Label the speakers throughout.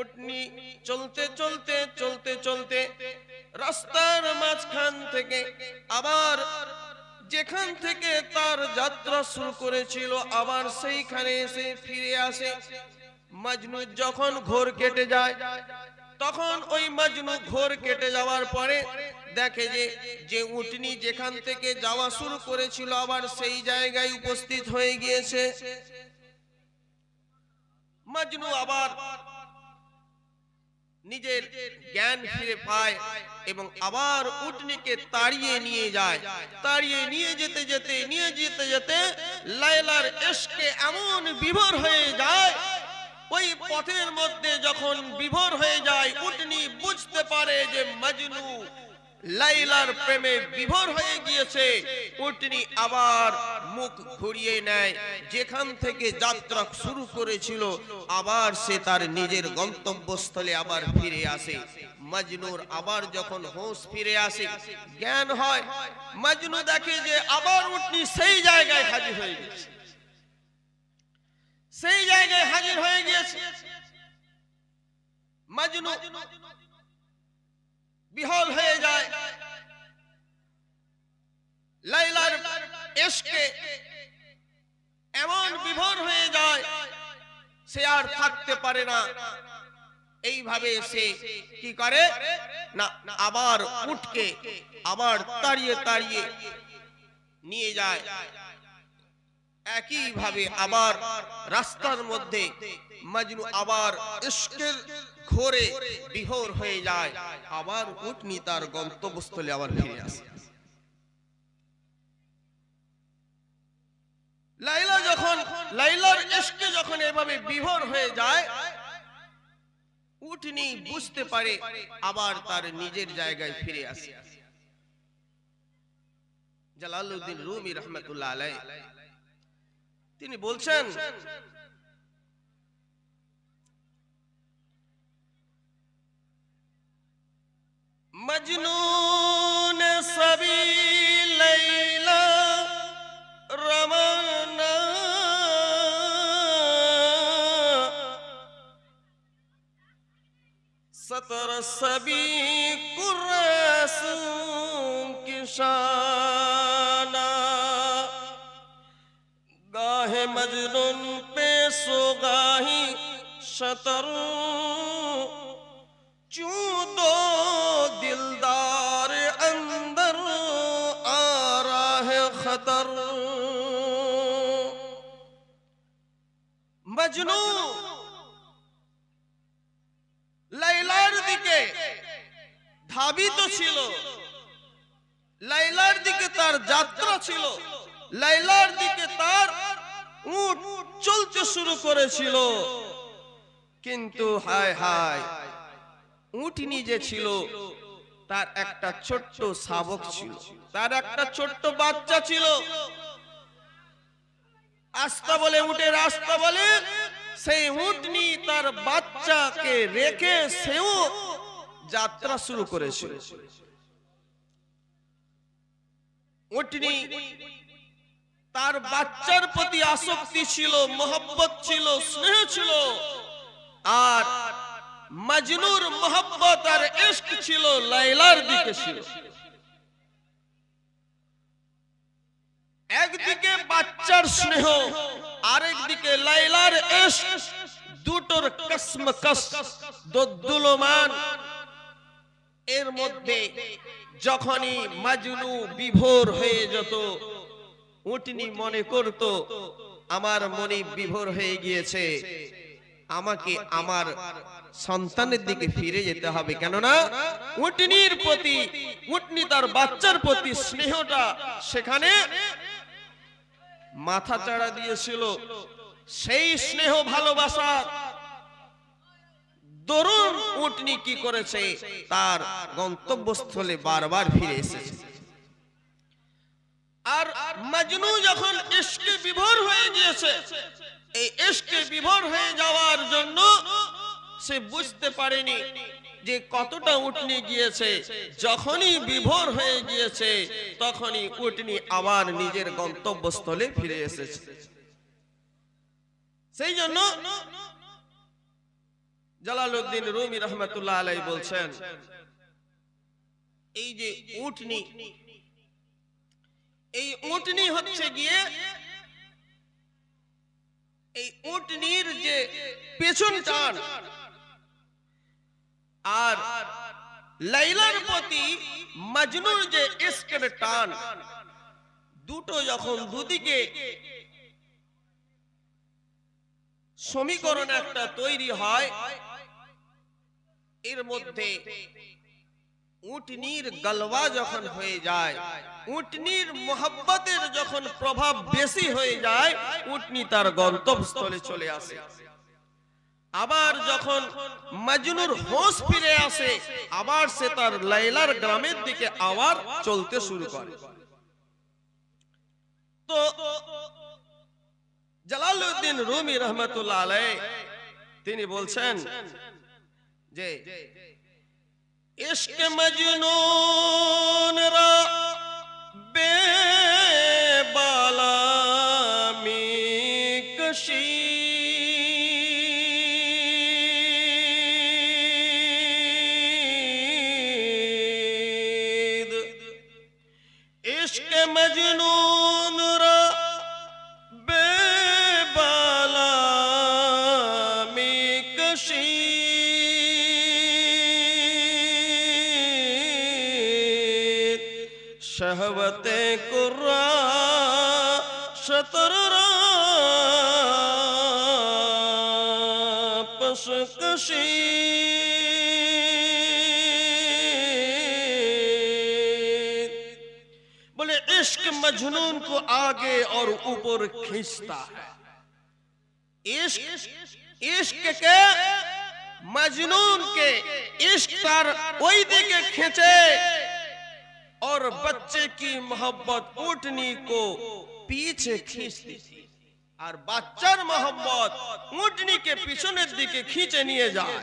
Speaker 1: উটনি চলতে চলতে চলতে চলতে রাস্তার মাঝখান থেকে আবার যেখান থেকে তার যাত্রা শুরু করেছিল আবার সেইখানে এসে ফিরে আসে। মজনু যখন ঘোর কেটে যায়, তখন ওই মজনু ঘোর কেটে যাওয়ার পরে দেখে যে উটনি যেখান থেকে যাওয়া শুরু করেছিল আবার সেই জায়গায় উপস্থিত হয়ে গিয়েছে। মজনু আবার নিজের জ্ঞান ফিরে পায় এবং আবার উটনিকে তাড়িয়ে নিয়ে যায়। তাড়িয়ে নিয়ে যেতে যেতে লায়লার ইশকে এমন বিভোর হয়ে যায়, ওই পথের মধ্যে যখন বিভোর হয়ে যায় উটনি বুঝতে পারে যে মজনু লায়লার প্রেমে বিভোর হয়ে গিয়েছে। উটনি আবার মুখ ঘুরিয়ে নেয়, যেখান থেকে যাত্রা শুরু করেছিল আবার সে তার নিজের গন্তব্যস্থলে আবার ফিরে আসে। মজনুর আবার যখন হোশ ফিরে আসে, জ্ঞান হয়, মজনু দেখে যে আবার উটনি সেই জায়গায় হাজির হয়ে গেছে, সেই জায়গায় হাজির হয়ে গিয়েছে। মজনু বিহল হয়ে যায়, লায়লার ইশকে এমন বিভোর হয়ে যায় সে আর থাকতে পারে না। এইভাবে সে কি করে না, আবার উটকে আবার তাড়িয়ে তাড়িয়ে নিয়ে যায়। একই ভাবে আবার রাস্তার মধ্যে মজনু আবার ইশকের ঘোরে বিভোর হয়ে যায়, আবার উটনি তার গন্তব্যস্থলে আবার ফিরে আসে। লায়লার ইশকে যখন এভাবে বিভোর হয়ে যায়, উটনি বুঝতে পারে আবার তার নিজের জায়গায় ফিরে আসে। জালালউদ্দিন রুমি রাহমাতুল্লাহ আলাইহি তিনি বলছেন, মজনুন সবি লাইলা রমানা সতর সবি কুরসুম কি শানা গাহে মজনুন पे सोगाही शतर चूदो दिलदार अंदर आ रहा है खतर। मजनू লায়লার দিকে ধাবিত ছিল, লায়লার দিকে তার যাত্রা ছিল, লায়লার দিকে তার উট চলতে শুরু করেছিল। কিন্তু হায় হায়, উটনি যে ছিল তার একটা ছোট্ট শাবক ছিল, তার একটা ছোট্ট বাচ্চা ছিল। আস্তা বলে উটের আস্তা বলে, সেই উটনি তার বাচ্চাকে রেখে সেও যাত্রা শুরু করেছিল। উটনি তার বাচ্চার প্রতি আসক্তি ছিল, মোহব্বত ছিল, স্নেহ ছিল। আর মজনুর মোহব্বত আর ইশক ছিল লায়লার দিকে ছিল। একদিকে বাচ্চার স্নেহ, আরেকদিকে লায়লার ইশক, দুটোর কসমকস দোদুলমান। এর মধ্যে যখনই মজনু বিভোর হয়ে যেত, উটনি মনে করত আমার মনে বিভোর হয়ে গিয়েছে, আমাকে আমার সন্তানের দিকে ফিরে যেতে হবে। কেননা উটনির প্রতি, উটনি তার বাচ্চার প্রতি স্নেহটা সেখানে মাথা চাড়া দিয়েছিল। সেই স্নেহ ভালোবাসা দরুন উটনি কি করেছে, তার গন্তব্যস্থলে বারবার ফিরে এসেছে। আর মজনু যখন ইশকে বিভোর হয়ে গিয়েছে, এই ইশকে বিভোর হয়ে যাওয়ার জন্য সে বুঝতে পারেনি যে কতটা উটনি গিয়েছে। যখনই বিভোর হয়ে গিয়েছে তখনই উটনি আবার নিজের গন্তব্যস্থলে ফিরে এসেছে। সেই জন্য জালালউদ্দিন রুমি রহমাতুল্লাহ আলাইহি বলছেন, এই যে উটনি, এই উটনি হচ্ছে গিয়ে এই উটনির যে পেছন টান আর লাইলার প্রতি মজনুর যে ইশকের টান, দুটো যখন দুদিকে সমীকরণ একটা তৈরি হয়, এর মধ্যে উটনির গলওয়া যখন হয়ে যায়, উটনির মোহাব্বতের যখন প্রভাব বেশি হয়ে যায়, উটনি তার গন্তব্যস্থলে চলে আসে। আবার যখন মজনুর হোশ ফিরে আসে, আবার সে তার লাইলার গ্রামের দিকে আবার চলতে শুরু করে। তো জালালউদ্দিন রুমি রহমাতুল্লাহ আলাইহি তিনি বলছেন যে ইশক মজনুন রা বেবালা মি কশীদ, ইশক মজনুন রা বেবালা মি কশীদ, শহবতে কুর্রা শতর রা পশকশী। बोले इश्क मजनून को आगे और ऊपर खींचता है। इश्क के मजनून के इश्क पर वही दिखे खींचे और बच्चे की मोहब्बत ऊँटनी को पीछे खींचती थी, और बच्चार मोहब्बत ऊँटनी के पिछने दिके खींचे निये जाए।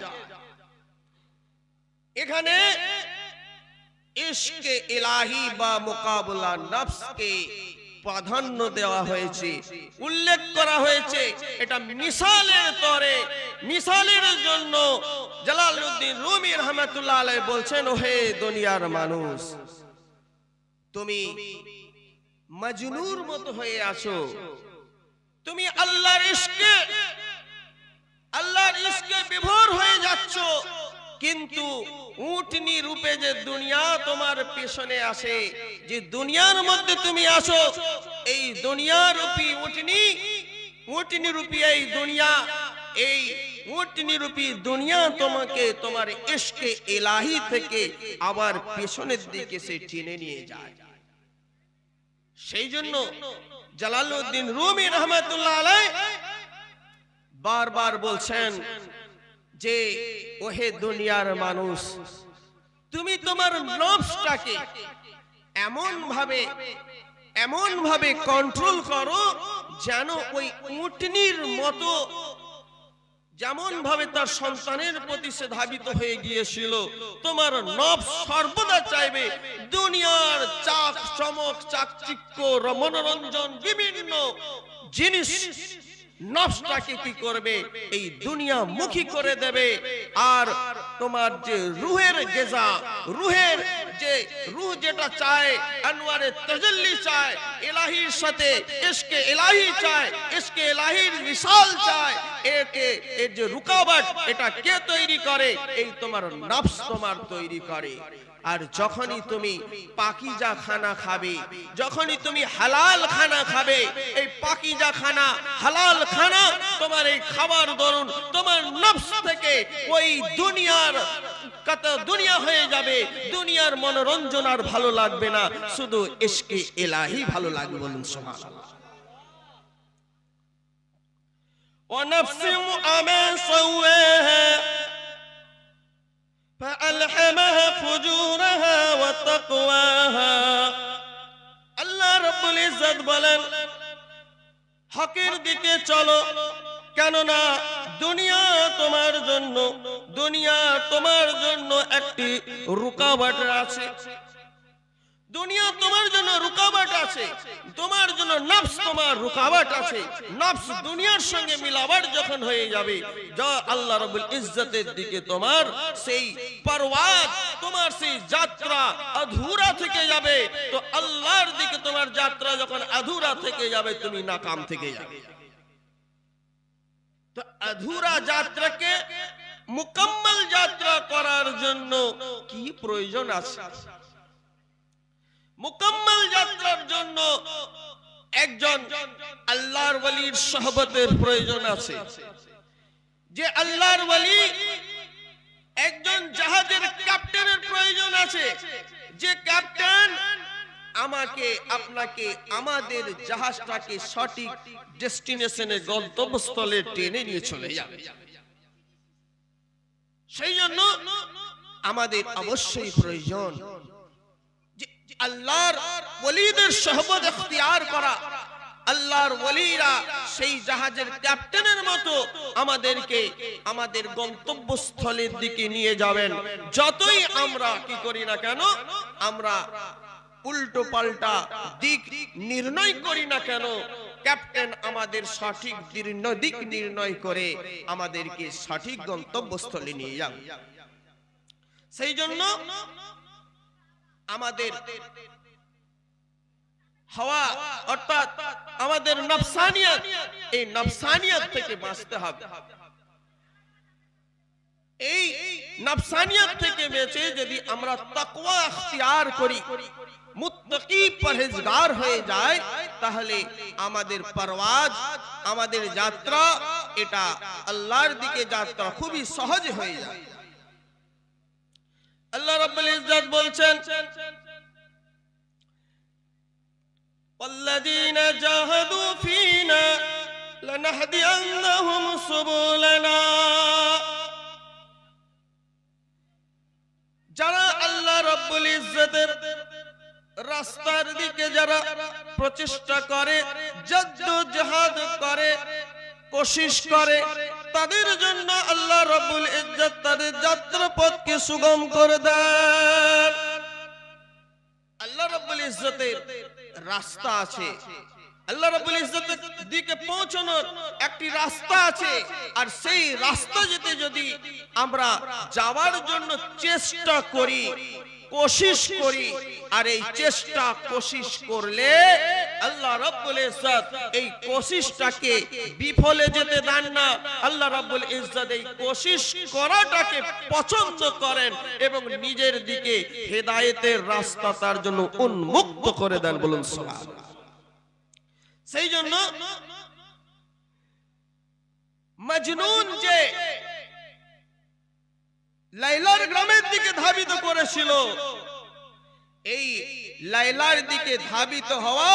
Speaker 1: এখানে ইশকে ইলাহি বা মুকাবলা নফস কে প্রাধান্য দেওয়া হয়েছে, উল্লেখ করা হয়েছে। এটা মিসালের তরে, মিসালের জন্য জালালউদ্দিন রুমি রহমাতুল্লাহ আলাইহি বলছেন, ওহে দুনিয়ার মানুষ, তুমি মজনুর মতো হয়ে আছো, তুমি আল্লাহর ইশকে বিভোর হয়ে যাচ্ছ, কিন্তু উটনি রূপে যে দুনিয়া তোমার পেছনে আসে, যে দুনিয়ার মধ্যে তুমি আসো, এই দুনিয়া রূপী উটনি রূপী এই দুনিয়া, এই উটনি রূপী দুনিয়া তোমাকে তোমার ইশকে ইলাহি থেকে আবার পেছনের দিকে সে টেনে নিয়ে যায়। সেই জন্য জালালউদ্দিন রুমি রহমাতুল্লাহ আলাইহি বারবার বলছেন যে ওহে দুনিয়ার মানুষ, তুমি তোমার নফসটাকে এমন ভাবে কন্ট্রোল করো যেন ওই উটনির মতো, যেমন ভাবে তার সন্তানের প্রতি সে ধাবিত হয়ে গিয়েছিল, তোমার নফস সর্বদা চাইবে দুনিয়ার চাক চমক চাকচিক্য মনোরঞ্জন বিভিন্ন জিনিস নফসটাকে কি করবে, এই দুনিয়া মুখী করে দেবে। আর তোমার যে রুহের গেজা, রুহের যে রুহ যেটা চায়, আনোয়ারে তাজাল্লি চায়, ইলাহির সাথে ইশকে ইলাহি চায়, ইশকে ইলাহির মিসাল চায়, এর যে রুকাবট, এটা কে তৈরি করে? এই তোমার নফস তোমার তৈরি করে। আর যখনই তুমি পাকিজা খানা খাবে, যখনই তুমি হালাল খানা খাবে, এই পাকিজা খানা হালাল খানা তোমার এই খাবার দরুন তোমার নফস থেকে ওই দুনিয়া হয়ে যাবে, দুনিয়ার মনোরঞ্জন আর ভালো লাগবে না, শুধু ইশকে ইলাহি ভালো লাগবে। বলুন সুবহানাল্লাহ। ওয়া নাফসি আমা সাওয়াহা فألهمها فجورها وتقواها। আল্লাহ রাব্বুল ইজ্জত বলেন, হকের দিকে চলো, কেননা দুনিয়া তোমার জন্য একটি রুকাবট আছে। দুনিয়া তোমার জন্য রুকাওয়াট আছে, তোমার জন্য নফস তোমার রুকাওয়াট আছে। নফস দুনিয়ার সঙ্গে মিলাওয়াট যখন হয়ে যাবে, যা আল্লাহ রাব্বুল ইজ্জতের দিকে তোমার সেই পরওয়াজ, তোমার সেই যাত্রা আধুরা থেকে যাবে। তো আল্লাহর দিকে তোমার যাত্রা যখন আধুরা থেকে যাবে, তুমি নাকাম থেকে যাবে। তো আধুরা যাত্রাকে মুকম্মল যাত্রা করার জন্য কি প্রয়োজন আছে? মুকম্মল যাত্রার জন্য একজন আল্লাহর ওয়ালির সোহবতের প্রয়োজন আছে। যে আল্লাহর ওয়ালি একজন জাহাজের ক্যাপ্টেনের প্রয়োজন আছে, যে ক্যাপ্টেন আমাকে আপনাকে আমাদের জাহাজটাকে সঠিক ডেস্টিনেশনে গন্তব্যস্থলে টেনে নিয়ে চলে যাবে। সেই জন্য আমাদের অবশ্যই প্রয়োজন যে আল্লাহর ওলিদের সোহবত ইখতিয়ার করা। আল্লাহর ওলিরা সেই জাহাজের ক্যাপ্টেনের মতো আমাদেরকে আমাদের গন্তব্যস্থলের দিকে নিয়ে যাবেন। যতই আমরা কি করি না কেন, আমরা উল্টো পাল্টা দিক নির্ণয় করি না কেন, ক্যাপ্টেন আমাদের সঠিক দিক নির্ণয় করে আমাদেরকে সঠিক গন্তব্যস্থলে নিয়ে যাবে। সেই জন্য আমাদের হাওয়া অর্থাৎ আমাদের নফসানিয়ত, এই নফসানিয়ত থেকে বাঁচতে হবে। এই নফসানিয়ত থেকে বেঁচে যদি আমরা তাকওয়া ইখতিয়ার করি, মুত্তাকি পরহেজগার হয়ে যায়, তাহলে আমাদের পরওয়াজ, আমাদের যাত্রা, এটা আল্লাহর দিকে যাত্রা খুবই সহজ হয়ে যায়। আল্লাহ রাব্বুল ইজ্জত বলছেন, والذين جاهدوا فينا لنهدينهم سبلنا। যারা আল্লাহ রাব্বুল ইজ্জতের রাস্তার দিকে যারা প্রচেষ্টা করে, জদ্দোজহাদ করে, কোশিশ করে, তাদের জন্য আল্লাহ রাব্বুল ইজ্জত তাদের যাত্রাপথকে সুগম করে দেন। আল্লাহ রাব্বুল ইজ্জতের রাস্তা আছে, আল্লাহ রাব্বুল ইজ্জতের দিকে পৌঁছানোর একটি রাস্তা আছে। আর সেই রাস্তা যেতে যদি আমরা যাওয়ার জন্য চেষ্টা করি, কোশিশ করি, আর এই চেষ্টা কোশিশ করলে আল্লাহ রাব্বুল ইজ্জত এই কোশিশটাকে বিফলে যেতে দেন না। আল্লাহ রাব্বুল ইজ্জত এই কোশিশ করাটাকে পছন্দ করেন এবং নিজের দিকে হেদায়েতের রাস্তা তার জন্য উন্মুক্ত করে দেন। বলুন সুবহানাল্লাহ। সেই জন্য মজনুন যে লাইলার গ্রামের দিকে ধাবিত করেছিল, এই লাইলার দিকে ধাবিত হওয়া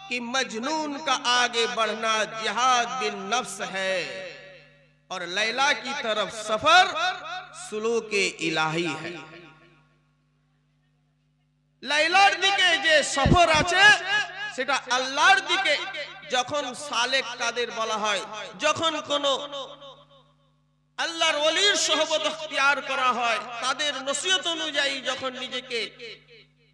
Speaker 1: कि मजनून का आगे बढ़ना जिहाद बिन नफ्स है और लैला की तरफ सफर सुलूके इलाही है। লাইলার দিকে যে সফর আছে সেটা আল্লাহর দিকে। যখন সালেক কাদের বলা হয়, যখন কোন আল্লাহর ওলির সোহবত ইখতিয়ার করা হয়, তাদের নসিহত অনুযায়ী যখন নিজেকে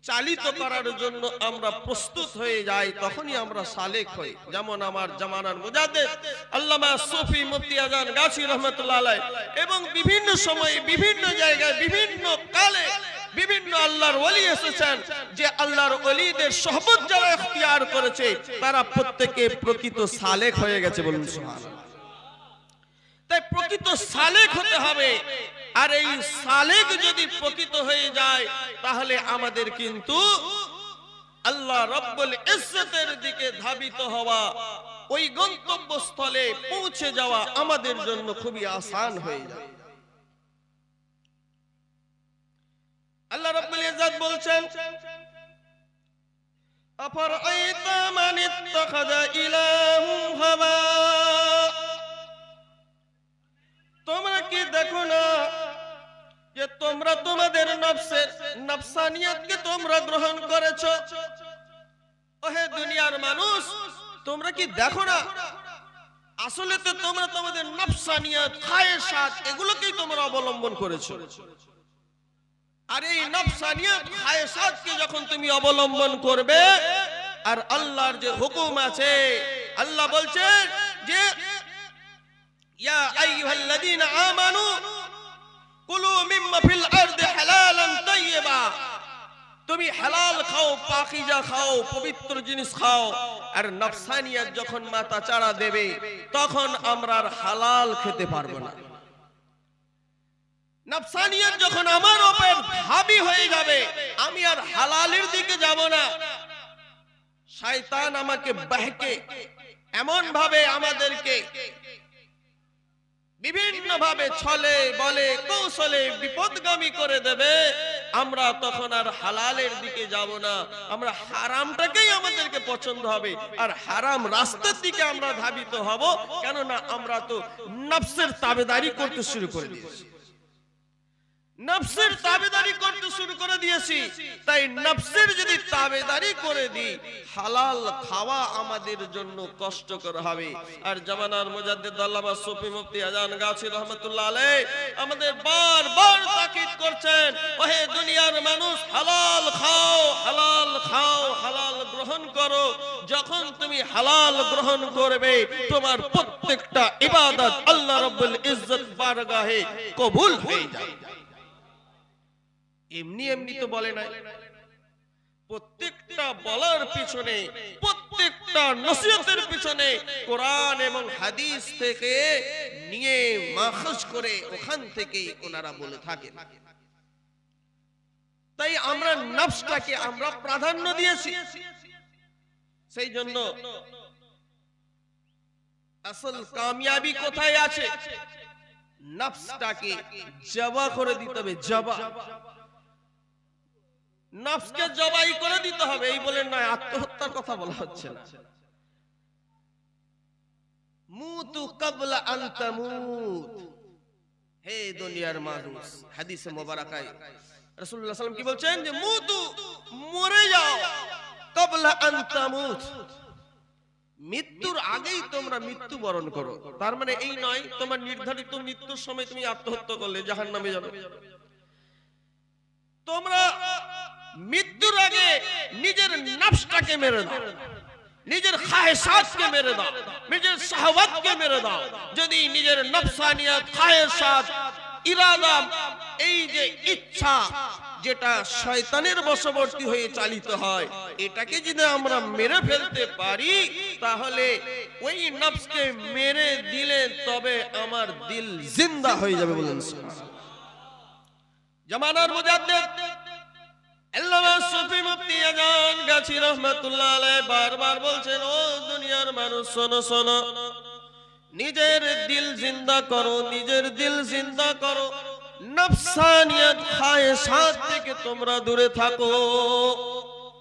Speaker 1: চালিত করার জন্য আমরা প্রস্তুত হয়ে যাই, তখনই আমরা সালেক হই। যেমন আমার জামানার মুজাদ্দিদ আল্লামা সুফি মুফতি আজান গাছি রহমাতুল্লাহ আলাইহি এবং বিভিন্ন সময়ে বিভিন্ন জায়গায় বিভিন্ন কালে বিভিন্ন আল্লাহর ওলি এসেছেন, যে আল্লাহর ওলিদের সোহবত যারা ইখতিয়ার করেছে তারা প্রত্যেকে প্রকৃত সালেক হয়ে গেছে। বলুন সুবহানাল্লাহ। তাই প্রকৃত সালেক হতে হবে। আর এই সালেক যদি প্রকৃত হয়ে যায়, তাহলে আমাদের কিন্তু আল্লাহ রাব্বুল ইজ্জতের দিকে ধাবিত হওয়া, ওই গন্তব্যস্থলে পৌঁছে যাওয়া আমাদের জন্য খুবই আসান হয়ে যায়। আল্লাহ রাব্বুল ইজ্জত বলছেন, আফারাআইতা মান ইত্তাখাযা ইলাহু হাওয়া। তোমরা কি দেখো না যে তোমরা তোমাদের নফসের নফসানিয়তকে তোমরা গ্রহণ করেছো? ওহে দুনিয়ার মানুষ, তোমরা কি দেখো না আসলে তো তোমরা তোমাদের নফসানিয়ত, খায়েশাত, এগুলোকেই তোমরা অবলম্বন করেছো। আর এই নফসানিয়ত খায়সাতকে যখন তুমি অবলম্বন করবে, আর আল্লাহর যে হুকুম আছে, আল্লাহ বলছেন যে ইয়া আইয়ুহাল্লাযীনা আমানু কুলু মিম্মা ফিল আরদি হালালান তাইয়্যিবা, তুমি হালাল খাও, পাকিজা খাও, পবিত্র জিনিস খাও। আর নফসানিয়ত যখন মাথা চাড়া দেবে, তখন আমরা আর হালাল খেতে পারবো না। নফসানিয়ত যখন আমার উপর হাবি হয়ে যাবে, আমি আর হালালের দিকে যাব না। শয়তান আমাকে বাহকে এমন ভাবে আমাদেরকে বিভিন্ন ভাবে ছলে বলে কৌশলে বিপদগামী করে দেবে, আমরা তখন আর হালালের দিকে যাব না, আমরা হারামটাকেই আমাদেরকে পছন্দ হবে, আর হারাম রাস্তার দিকে আমরা ধাবিত হব। কেননা আমরা তো নফসের তাবেদারি করতে শুরু করে দিয়েছি, নফসের তাবেদারি করতে শুরু করে দিয়েছি। তাই নফসের যদি তাবেদারি করে দিই, হালাল খাওয়া আমাদের জন্য কষ্টকর হবে। আর জামানার মুজাদ্দিদ আল্লামা সুফি মুফতি আজান গাছি রহমাতুল্লাহ আলাইহি আমাদের বারবার তাকিদ করছেন, ওহে দুনিয়ার মানুষ, হালাল খাও, হালাল খাও, হালাল গ্রহণ করো। যখন তুমি হালাল গ্রহণ করবে, তোমার প্রত্যেকটা ইবাদত আল্লাহ রাব্বুল ইজ্জত বারগাহে কবুল হয়ে যাবে। এমনি এমনি তো বলে নাই, প্রত্যেকটা বলার পিছনে, প্রত্যেকটা নসিহতের পিছনে কোরআন এবং হাদিস থেকে নিয়ে মাখজ করে ওখান থেকে ওনারা বলে থাকেন। তাই আমরা নফসটাকে আমরা প্রাধান্য দিয়েছি। সেই জন্য আসল কামিয়াবি কোথায় আছে? নফসটাকে জবা করে দিতে হবে, জবা, নফসকে জবাই করে দিতে হবে। এই বলে নয়, আত্মহত্যার কথা বলা হচ্ছে না। মুতু ক্বাবলা আন তামুত, হে দুনিয়ার মানুষ, হাদিসে মোবারকায় রাসূলুল্লাহ সাল্লাল্লাহু আলাইহি ওয়াসাল্লাম কি বলছেন যে মুতু, মরে যাও, ক্বাবলা আন তামুত, মৃত্যুর আগেই তোমরা মৃত্যুবরণ করো। তার মানে এই নয় তোমার নির্ধারিত মৃত্যুর সময় তুমি আত্মহত্যা করলে জাহান্নামে যাবে। তোমরা মৃত্যুর আগে নিজের নফসটাকে মেরে দাও, নিজের খায়সাতকে মেরে দাও, নিজের শাহওয়াতকে মেরে দাও। যদি নিজের নফসানিয়ত, খায়সাত, ইরাদা, এই যে ইচ্ছা যেটা শয়তানের বশবর্তী হয়ে চালিত হয়, এটাকে যদি আমরা মেরে ফেলতে পারি, তাহলে ওই নফসকে মেরে দিলে তবে আমার দিল জিন্দা হয়ে যাবে। বলেন সুবহানাল্লাহ। জামানার মুজাদ্দিদ আল্লামা সুফি মুফতি আজান গাছি রহমাতুল্লাহ আলাইহি বারবার বলছেন, ও দুনিয়ার মানুষ, শোনো শোনো, নিজের দিল জিন্দা করো, নিজের দিল জিন্দা করো। নফসানিয়ত, খায়সাত থেকে তোমরা দূরে থাকো।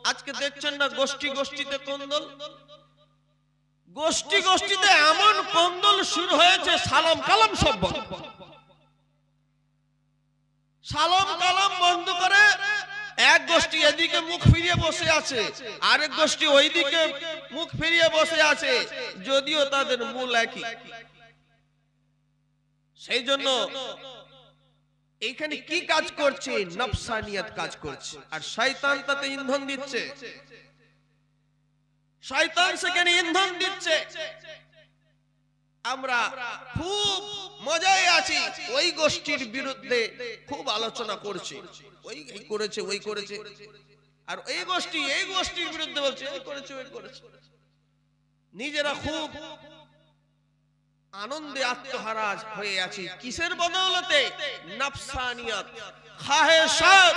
Speaker 1: আজকে দেখছেন না গোষ্ঠী গোষ্ঠীতে কোন্দল, গোষ্ঠী গোষ্ঠীতে এমন কোন্দল শুরু হয়েছে, সালাম কালাম সব বন্ধ, সালাম কালাম বন্ধ করে এক গোষ্ঠী এদিকে মুখ ফিরিয়ে বসে আছে, আরেক গোষ্ঠী ওইদিকে মুখ ফিরিয়ে বসে আছে, যদিও তাদের মূল একই। সেই জন্য এইখানে কি কাজ করছে? নফসানিয়ত কাজ করছে, আর শয়তান তাতে ইন্ধন দিচ্ছে, শয়তান সেখানে ইন্ধন দিচ্ছে। আমরা খুব মজায় আছি, ওই গোষ্ঠীর বিরুদ্ধে খুব আলোচনা করছি, ওই এই করেছে, ওই করেছে, আর এই গোষ্ঠীর বিরুদ্ধে বলছে ওই করেছে, ওই করেছে। নিজেরা খুব আনন্দে আত্মহারা হয়ে আছি। কিসের বদৌলতে? নফসানিয়ত, খায়সাত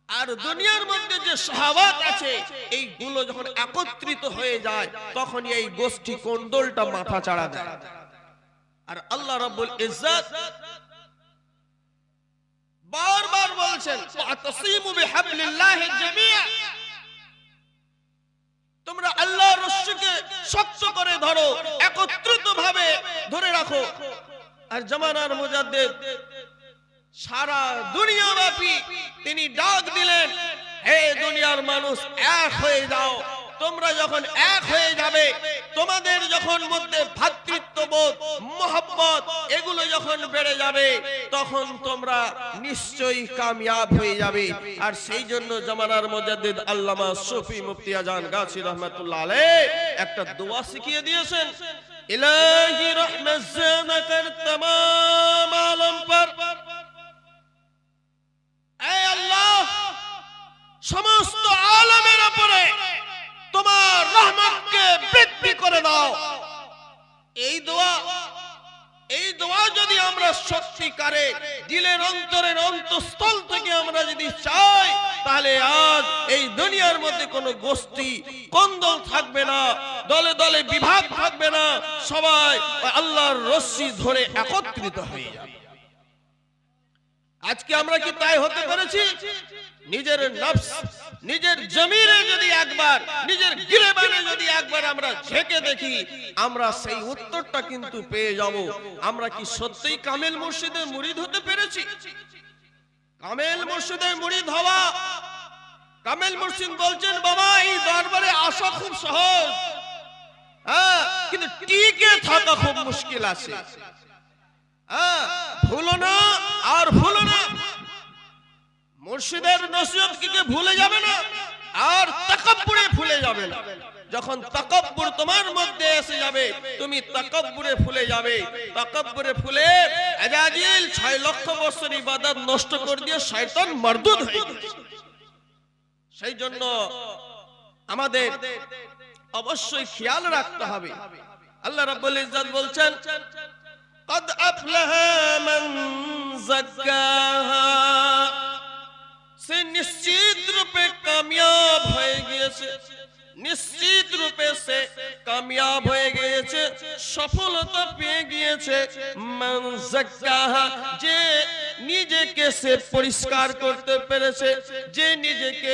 Speaker 1: আর দুনিয়ার মধ্যে যে শাহওয়াত আছে, এইগুলো যখন একত্রিত হয়ে যায়, তখন এই গোষ্ঠী কোন্দলটা মাথা চাড়া দেয়। আর আল্লাহ রাব্বুল ইজ্জত বারবার বলছেন, ওয়াতাসিমু বিহাবলিল্লাহি জামিআ, তোমরা আল্লাহর রশিকে শক্ত করে ধরো, একত্রিত ভাবে ধরে রাখো। আর জামানার মুজাদ্দিদ সারা দুনিয়াব্যাপী তিনি ডাক দিলেন, হে দুনিয়ার মানুষ, এক হয়ে যাও। তোমরা যখন এক হয়ে যাবে, তোমাদের যখন মধ্যে ভ্রাতৃত্ববোধ, মহব্বত এগুলো যখন বেড়ে যাবে, তখন তোমরা নিশ্চয়ই কামিয়াব হয়ে যাবে। আর সেই জন্য জামানার মুজাদ্দিদ আল্লামা সুফি মুফতি আজান গাছি রহমাতুল্লাহ আলাইহি একটা দোয়া শিখিয়ে দিয়েছেন, ইলাহি রহমত জানা কর तमाम আলম पर, এ আল্লাহ সমস্ত আলমের উপরে তোমার রহমতকে বৃদ্ধি করে দাও। এই দোয়া যদি আমরা সত্যিকারে দিলের অন্তরের অন্তঃস্থল থেকে আমরা যদি চাই, তাহলে আজ এই দুনিয়ার মধ্যে কোনো গোষ্ঠী কোন্দল থাকবে না, দলে দলে বিভাগ থাকবে না, সবাই আল্লাহর রশ্মি ধরে একত্রিত হয়ে যাবে। আজকে আমরা কি তাই হতে পেরেছি? নিজের নফস, নিজের জমিরে যদি একবার, নিজের গিরেবানে যদি একবার আমরা ঝেঁকে দেখি, আমরা সেই উত্তরটা কিন্তু পেয়ে যাব। আমরা কি সত্যিই কামেল মুর্শিদের মুরিদ হতে পেরেছি? কামেল মুর্শিদের মুরিদ হওয়া, কামেল মুর্শিদ বলছেন বাবা এই দরবারে আসা খুব সহজ, হ্যাঁ, কিন্তু টিকে থাকা খুব মুশকিল আছে। ভুলো না আর ভুলো না, মুর্শিদের নসিহত কি ভুলে যাবে না, আর তাকাব্বুরে ভুলে যাবে না। যখন তাকাব্বুর তোমার মধ্যে এসে যাবে, তুমি তাকাব্বুরে ভুলে যাবে। তাকাব্বুরে ভুলে আজাজিল 6 লক্ষ বছর ইবাদত নষ্ট করে দিয়ে শয়তান মারদুদ হয়ে গেছে। সেই জন্য আমাদের অবশ্যই খেয়াল রাখতে হবে। আল্লাহ রাব্বুল ইজ্জত বলছেন, قد أفلح من زكاها, সে নিশ্চিত রূপে কামিয়াব হয়ে গিয়েছে, নিশ্চিত রূপে সে কামিয়াব হয়ে গিয়েছে, সফলতা পেয়ে গিয়েছে। মান যাক্কাহা, যে নিজেকে সে পরিষ্কার করতে পেরেছে, যে নিজেকে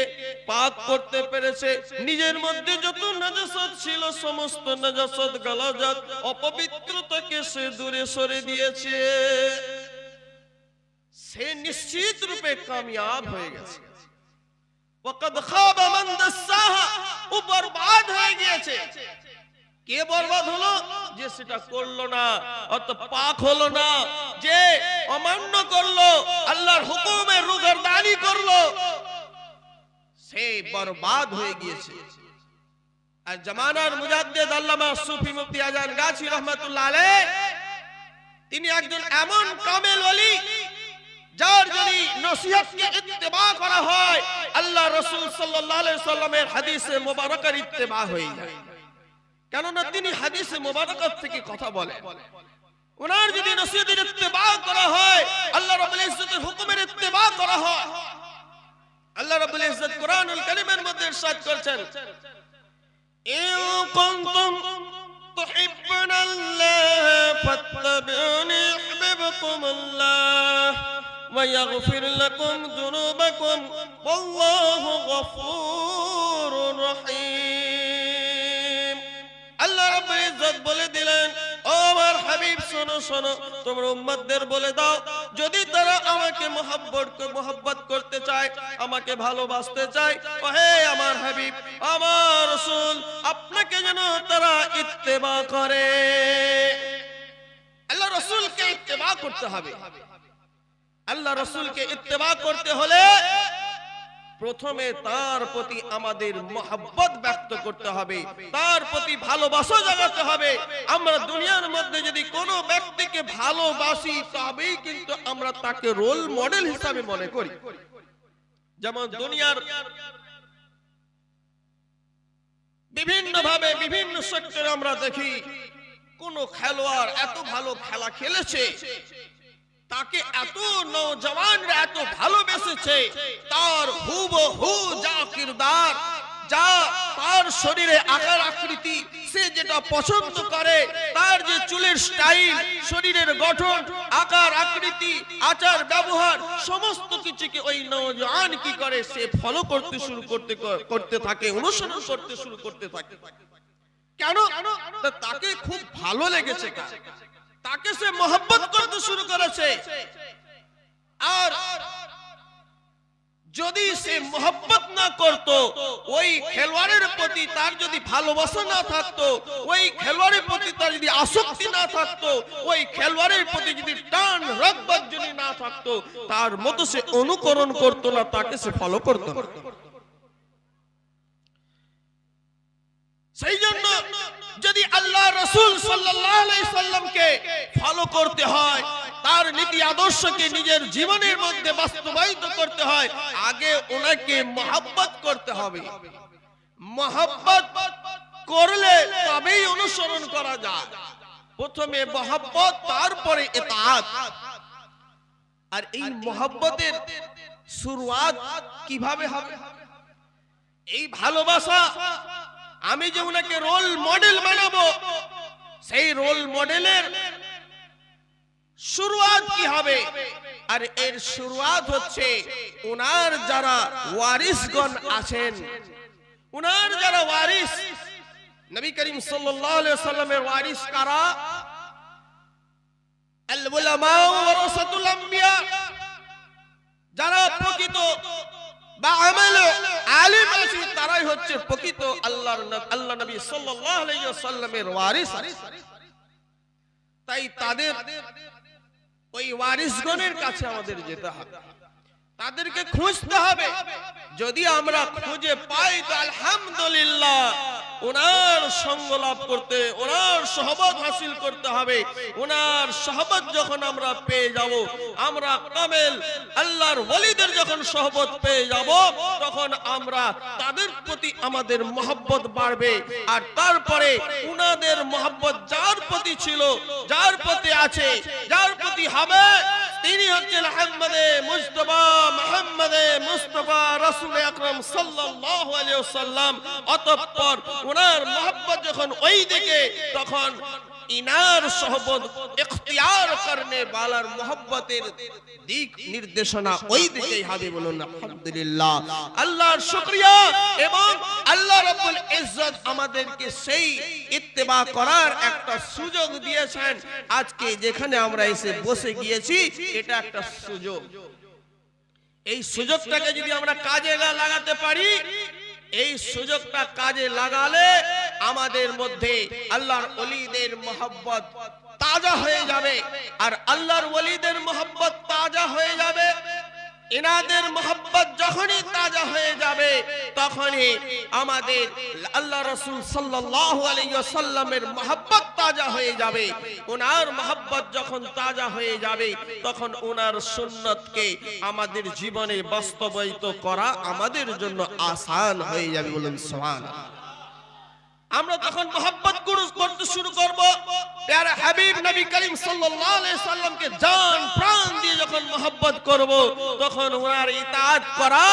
Speaker 1: পাক করতে পেরেছে, নিজের মধ্যে যত নাজাসাত ছিল সমস্ত নাজাসাত গালাজাত অপবিত্রতাকে সে দূরে সরে দিয়েছে, সে নিশ্চিত রূপে কামিয়াব হয়ে গেছে। ওয়াকাদ খাবা মান দাসাহা, ও বরবাদ হয়ে গিয়েছে। কে বরবাদ হলো? যে সেটা করলো না, অত পাক হলো না, যে অমান্য করলো, আল্লাহর হুকুমের রুগরদানি করলো, সে বরবাদ হয়ে গিয়েছে। আর জামানার মুজাদ্দিদ আল্লামা সুফি মুফতি আজান গাছি রহমাতুল্লাহ আলাইহি, তিনি একজন এমন কামেল ওলি যার যদি নসিহতকে ইত্তেবা করা হয়, আল্লাহ রাসূল সাল্লাল্লাহু আলাইহি সাল্লামের হাদিসে মুবারাকার ইত্তেবা হয়ে যায়। কেননা তিনি হাদিসে মুবারাকাত থেকে কথা বলেন। ওনার যদি নসিহতের ইত্তেবা করা হয়, আল্লাহ রাব্বুল ইজ্জতের হুকুমের ইত্তেবা করা হয়, আল্লাহ রাব্বুল ইজ্জত কোরআনুল কারীমের মধ্যে ইরশাদ করেছেন, ইন কুনতুম তুহিব্বুনাল্লাহ ফাত্তাবিউনি ইউহিব্বুকুমুল্লাহ ويغفر لكم ذنوبكم والله غفور رحيم। আল্লাহ রাব্বুল ইজ্জত বলে দিলেন, ও আমার হাবিব শোনো শোনো, তোমরা উম্মতদের বলে দাও, যদি তারা আমাকে মহব্বত করতে চায়, আমাকে ভালোবাসতে চায়, ও হে আমার হাবিব, আমার রাসূল, আপনাকে যেন তারা ইত্তেবা করে। আল্লাহ রাসূলকে ইত্তেবা করতে হবে। আল্লাহ রাসূলকে ইত্তেবা করতে হলে প্রথমে তার প্রতি আমাদের মহব্বত ব্যক্ত করতে হবে, তার প্রতি ভালোবাসা জাগাতে হবে। আমরা দুনিয়ার মধ্যে যদি কোনো ব্যক্তিকে ভালোবাসি, তবেই কিন্তু আমরা তাকে রোল মডেল হিসাবে মনে করি। যেমন দুনিয়ার বিভিন্ন ভাবে বিভিন্ন সেক্টরে আমরা দেখি, কোন খেলোয়াড় এত ভালো খেলা খেলেছে, তাকে এত নওজওয়ানরা এত ভালোবেসেছে, তার হুবহু যা কিরদার, যা তার শরীরে আকার আকৃতি, সে যেটা পছন্দ করে, তার যে চুলের স্টাইল, শরীরের গঠন, আকার আকৃতি, আচার ব্যবহার, সমস্ত কিছুকে ওই নওজওয়ান কি করে, সে ফলো করতে শুরু করতে থাকে, অনুসরণ করতে শুরু করতে থাকে। কেন? তাকে খুব ভালো লেগেছে, তাকে সে মহব্বত করতে শুরু করেছে। আর যদি সে মহব্বত না করত, ওই খেলোয়াড়ের প্রতি তার যদি ভালোবাসা না থাকতো, ওই খেলোয়াড়ের প্রতি তার যদি আসক্তি না থাকতো, ওই খেলোয়াড়ের প্রতি যদি টান রগবত যদি না থাকতো তার মতো সে অনুকরণ করত না, তাকে সে ফলো করত না। সেই জন্য যদি আল্লাহ রাসূল সাল্লাল্লাহু আলাইহি সাল্লামকে ফলো করতে হয়, তার নীতি আদর্শকে নিজের জীবনের মধ্যে বাস্তবায়িত করতে হয়, আগে ওনাকে মহব্বত করতে হবে। মহব্বত করলে তবেই অনুসরণ করা যায়। প্রথমে মহব্বত, তারপরে ইতাআত। আর এই মহব্বতের শুরুয়াত কিভাবে হবে? এই ভালোবাসা, আমি যে ওনাকে রোল মডেল বানাবো, সেই রোল মডেলের শুরুয়াত কি হবে? আর এর শুরুয়াত হচ্ছে ওনার যারা ওয়ারিসগণ আছেন, ওনার যারা ওয়ারিস, নবী করিম সাল্লাল্লাহু আলাইহি ওয়াসাল্লামের ওয়ারিস কারা? আল উলামা ওয়ারাসাতুল আম্বিয়া, যারা প্রকৃত বা আমলে আলিম আছে, তারাই হচ্ছে প্রকৃত আল্লাহ নবী সাল্লাল্লাহু আলাইহি ওয়াসাল্লামের ওয়ারিস। তাই তাদের ওই ওয়ারিসগণের কাছে আমাদের যেতে হবে, তাদেরকে খুঁজতে হবে। যদি আমরা খুঁজে পাই তো আলহামদুলিল্লাহ, ওনার সঙ্গ লাভ করতে, ওনার সহবত হাসিল করতে হবে। ওনার সহবত যখন আমরা পেয়ে যাব, আমরা কামেল আল্লাহর ওলিদের যখন সহবত পেয়ে যাব, তখন আমরা তাদের প্রতি আমাদের মহব্বত বাড়বে। আর তারপরে ওনাদের মহব্বত যার প্রতি ছিল, যার প্রতি আছে, যার প্রতি হবে, তিনি হচ্ছেন মুহাম্মদে মুস্তাফা রাসূল আকরাম সাল্লাল্লাহু আলাইহি ওয়াসাল্লাম। অতঃপর ওনার মহব্বত যখন ওই দিকে, তখন ইনার সহবত ইখতিয়ার করনে ওয়ালার মহব্বতের দিক নির্দেশনা ওই দিকেই হবে। বলুন আলহামদুলিল্লাহ। আল্লাহর শুকরিয়া, এবং আল্লাহ রাব্বুল ইজ্জত আমাদেরকে সেই ইত্তেবা করার একটা সুযোগ দিয়েছেন। আজকে যেখানে আমরা এসে বসে গিয়েছি, এটা একটা সুযোগ। এই সুযোগটাকে যদি আমরা কাজে লাগাতে পারি, এই সুযোগটা কাজে লাগালে আমাদের মধ্যে আল্লাহর ওলিদের মহব্বত তাজা হয়ে যাবে। আর আল্লাহর ওলিদের মহব্বত তাজা হয়ে যাবে, ইনাদের মহব্বত যখনই তাজা হয়ে যাবে, তখনই আমাদের আল্লাহ রাসূল সাল্লাল্লাহু আলাইহি ওয়াসাল্লামের মহব্বত তাজা হয়ে যাবে। ওনার মহব্বত যখন তাজা হয়ে যাবে, তখন ওনার সুন্নতকে আমাদের জীবনে বাস্তবায়িত করা আমাদের জন্য আসান হয়ে যাবে। বলুন সুবহানাল্লাহ। আমরা তখন মহব্বত করতে শুরু করব। প্যারা হাবিব নবী করিম সাল্লাল্লাহু আলাইহি সাল্লামকে জান প্রাণ দিয়ে যখন মহব্বত করব, তখন ওনার ইতাআত করা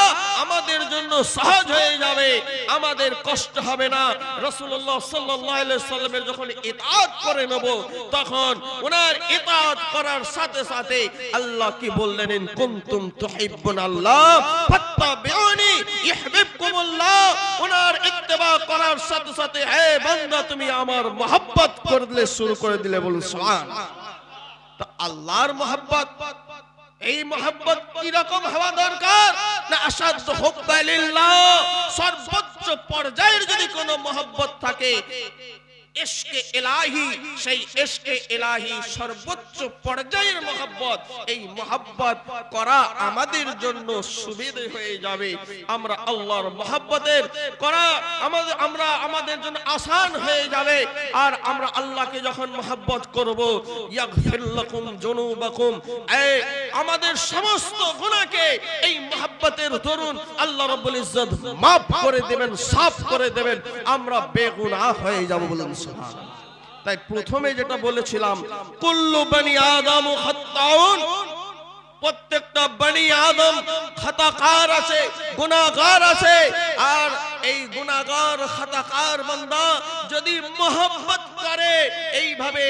Speaker 1: আমাদের জন্য সহজ হয়ে যাবে, আমাদের কষ্ট হবে না। রাসূলুল্লাহ সাল্লাল্লাহু আলাইহি সাল্লামের যখন ইতাআত করে নেব, তখন ওনার ইতাআত করার সাথে সাথে আল্লাহ কি বললেন? ইন কুনতুম তুহিব্বুনাল্লাহ ফাত্তাবিউনি ইউহিব্বুকুমুল্লাহ। ওনার ইত্তেবা করার সাথে সাথে, হে বান্দা, তুমি আমার মহব্বত করলে শুরু করে দিলে। বলুন সুবহানাল্লাহ। তো আল্লাহর মহব্বত, এই মহব্বত কি রকম হওয়া দরকার? না আসাদ্দু হুব্বা লিল্লাহ, সর্বোচ্চ পর্যায়ের যদি কোনো মহব্বত থাকে, ইশকে ইলাহি, সেই ইশকে ইলাহি সর্বোচ্চ পর্যায়ের মহব্বত, এই মহব্বত করা আমাদের জন্য সুবিধা হয়ে যাবে। আমরা আল্লাহর মহব্বতের করা আমাদের জন্য আসান হয়ে যাবে। আর আমরা আল্লাহকে যখন মহব্বত করব, ইয়াগফির লাকুম যুনুবাকুম, আমাদের সমস্ত গুনাহকে এই মহব্বতের দরুন আল্লাহ রাব্বুল ইজ্জত মাফ করে দেবেন, সাফ করে দেবেন, আমরা বেগুনাহ হয়ে যাব। বলুন সুবহানাল্লাহ। তাই প্রথমে যেটা বলেছিলাম, কুল্লু বনি আদম খাত্তাউন, প্রত্যেকটা বনি আদম খাতাকার আছে, গুনাহগার আছে। আর এই গুনাহগার খাতাকার বান্দা যদি মহব্বত করে, এইভাবে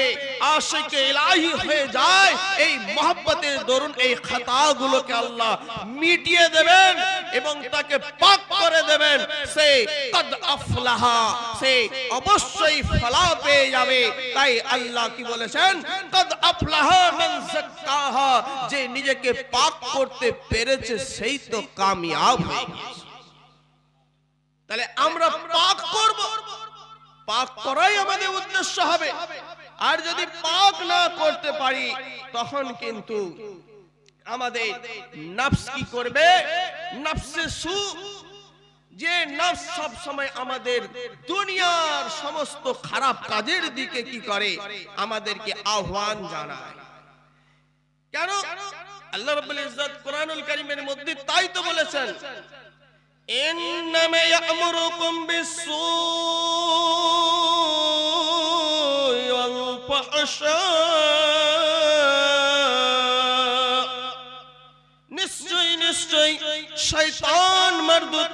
Speaker 1: আশিকে ইলাহি হয়ে যায়, এই মহব্বতের দরুন এই খাতাগুলোকে আল্লাহ মিটিয়ে দেবেন এবং তাকে পাক করে দেবেন। সে কদ আফলাহা, সে অবশ্যই ফলাহ পেয়ে যাবে। তাই আল্লাহ কি বলেছেন? কদ আফলাহা মান যাক্কাহা, যে নিজেকে পাক করতে পেরেছে সেই তো কামিয়াব হয়ে গেছে। তাহলে আমরা পাক করব, পাক করাই আমাদের উদ্দেশ্য হবে। আর যদি পাক না করতে পারি, তখন কিন্তু আমাদের নফস কি করবে? নফসে সু, যে নফস সব সময় আমাদের দুনিয়ার সমস্ত খারাপ কাজের দিকে কি করে? আমাদেরকে আহ্বান জানায়। কেন? আল্লাহ রাব্বুল ইজ্জত কোরআনুল কারীমের মধ্যে তাই তো বলেছেন, ইন্নামা ইয়া'মুরুকুম বিস-সূই ওয়াল ফাহশা, নিশ্চয় নিশ্চয় শয়তান মারদুদ